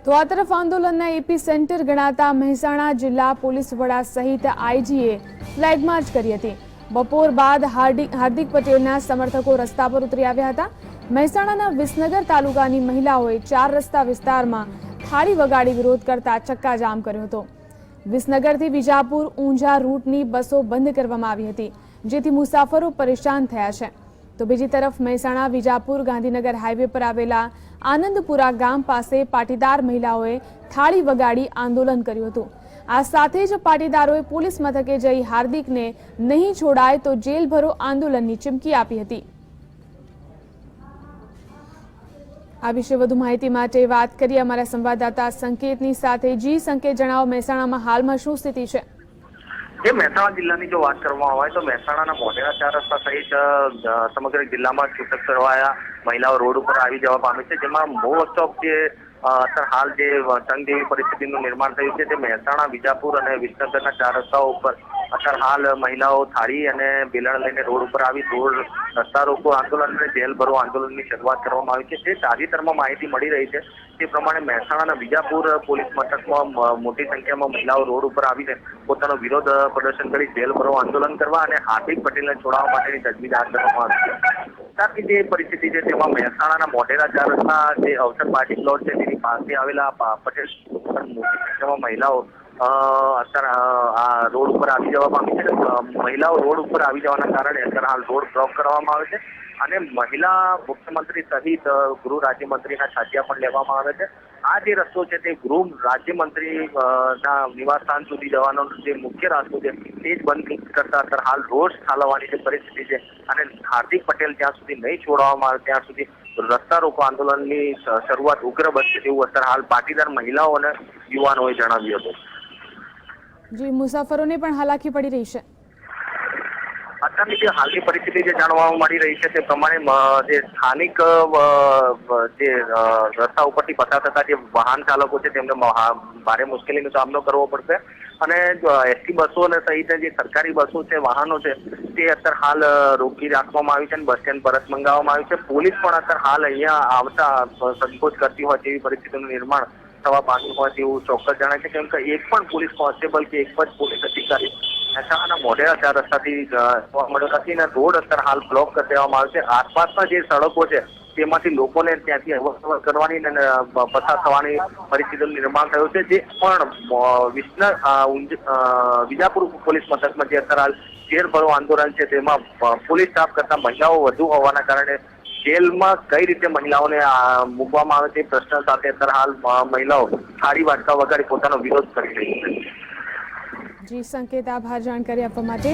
તો આ તરફ આંદોલનના એપી સેન્ટર ગણાતા મહેસાણા જિલ્લા પોલીસ વડા સહિત આઈજીએ ફ્લેગ માર્ચ કરી હતી। બપોર બાદ હાર્દિક પટેલના સમર્થકો રસ્તા પર ઉતરી આવ્યા હતા। મહેસાણાના વિસનગર તાલુકાની મહિલાઓએ 4 રસ્તા વિસ્તારમાં થાળી વગાડી વિરોધ કરતા ચક્કાજામ કર્યો હતો। વિસનગરથી વિજાપુર ઊંઝા રૂટની બસો બંધ કરવામાં આવી હતી, જેથી મુસાફરો પરેશાન થયા છે। તો બીજી તરફ મહેસાણા વિજાપુર ગાંધીનગર હાઈવે પર આવેલા આનંદપુરા ગામ પાસે પાટીદાર મહિલાઓએ થાળી વગાડી આંદોલન કર્યું હતું। આ સાથે જ પાટીદારોએ પોલીસ મથકે જઈ હાર્દિકને નહીં છોડાય તો જેલ ભરો આંદોલનની ચીમકી આપી હતી। આ વિશે વધુ માહિતી માટે વાત કરીએ અમારા સંવાદદાતા સંકેતની સાથે। જી સંકેત, જણાવો મહેસાણામાં હાલમાં શું સ્થિતિ છે? મહેસાણા જિલ્લાની જો વાત કરવામાં આવે તો મહેસાણાના મોઢેરા 4 રસ્તા સહિત સમગ્ર જિલ્લામાં છૂટક કરવાયા મહિલાઓ રોડ ઉપર આવી જવા પામી છે, જેમાં મોસ્ટ ઓફ જે અત્યારે હાલ જે તંગ જેવી પરિસ્થિતિનું નિર્માણ થયું છે તે મહેસાણા વિજાપુર અને વિસનગરના 4 રસ્તાઓ ઉપર અત્યારે હાલ મહિલાઓ થાળી અને બેલણ લઈને રોડ ઉપર આવી રસ્તા રોકો આંદોલન અને જેલ ભરો આંદોલનની શરૂઆત કરવામાં આવી છે। તે તાજેતરમાં માહિતી મળી રહી છે તે પ્રમાણે મહેસાણાના વિજાપુર પોલીસ મથકમાં મોટી સંખ્યામાં મહિલાઓ રોડ ઉપર આવીને પોતાનો વિરોધ પ્રદર્શન કરી જેલ ભરો આંદોલન કરવા અને હાર્દિક પટેલને છોડાવવા માટેની તજવીજ હાથ ધરવામાં આવી છે। અત્યારની જે પરિસ્થિતિ છે તેમાં મહેસાણાના મોઢેરા 4 રસ્તા જે અવસર પાર્ટી પ્લોટ છે તેની પાસે આવેલા પટેલ મોટી સંખ્યામાં મહિલાઓ અત્યારે આ રોડ ઉપર આવી જવા પામી છે। મહિલાઓ રોડ ઉપર આવી જવાના કારણે અત્યારે હાલ રોડ બ્લોક કરવામાં આવે છે અને મહિલા મુખ્યમંત્રી સહિત ગૃહ રાજ્યમંત્રીના છાટિયા પણ લેવામાં આવે છે। આ જે રસ્તો છે તે ગૃહ રાજ્યમંત્રી ના નિવાસસ્થાન સુધી જવાનો જે મુખ્ય રસ્તો છે તે જ બંધ કરતા અત્યારે હાલ રોડ ઠાલવવાની જે પરિસ્થિતિ છે અને હાર્દિક પટેલ જ્યાં સુધી નહીં છોડવામાં આવે ત્યાં સુધી રસ્તા રોકો આંદોલનની શરૂઆત ઉગ્ર બનશે તેવું અત્યારે હાલ પાટીદાર મહિલાઓ અને યુવાનોએ જણાવ્યું હતું। જી, મુસાફરોને પણ હાલાકી પડી રહી છે? અત્યારની જે હાલની પરિસ્થિતિ જે જાણવા મળી રહી છે તે પ્રમાણે જે સ્થાનિક જે રસ્તા ઉપરથી પસાર થતા જે વાહન ચાલકો છે તેમને ભારે મુશ્કેલીનો સામનો કરવો પડશે અને એસટી બસો અને સહિત જે સરકારી બસો છે વાહનો છે તે અત્યારે હાલ રોકી રાખવામાં આવી છે અને બસ સ્ટેન્ડ પરત મંગાવવામાં આવ્યું છે। પોલીસ પણ અત્યારે હાલ અહીંયા આવતા સંકોચ કરતી હોય તેવી પરિસ્થિતિનું નિર્માણ થવા પામ્યું હોય તેવું ચોક્કસ જણાય છે, કેમ કે એક પણ પોલીસ કોન્સ્ટેબલ કે એક પણ પોલીસ અધિકારી મહેસાણાના મોઢેરા 4 રસ્તાથી જોવા મળ્યો નથી અને રોડ અત્યારે હાલ બ્લોક કરી દેવામાં આવે છે। આસપાસના જે સડકો છે તેમાંથી લોકોને ત્યાંથી અવર કરવાની અને પસાર થવાની પરિસ્થિતિનું નિર્માણ થયું છે, જે પણ વિજાપુર પોલીસ મથકમાં જે અત્યારે હાલ જેલ ભરો આંદોલન છે તેમાં પોલીસ સ્ટાફ કરતા મહિલાઓ વધુ હોવાના કારણે જેલમાં કઈ રીતે મહિલાઓને મૂકવામાં આવે તે પ્રશ્ન સાથે અત્યારે હાલ મહિલાઓ થાળી વાટકા વગાડી પોતાનો વિરોધ કરી રહી છે। જી સંકેત, આભાર જાણકારી આપવા માટે।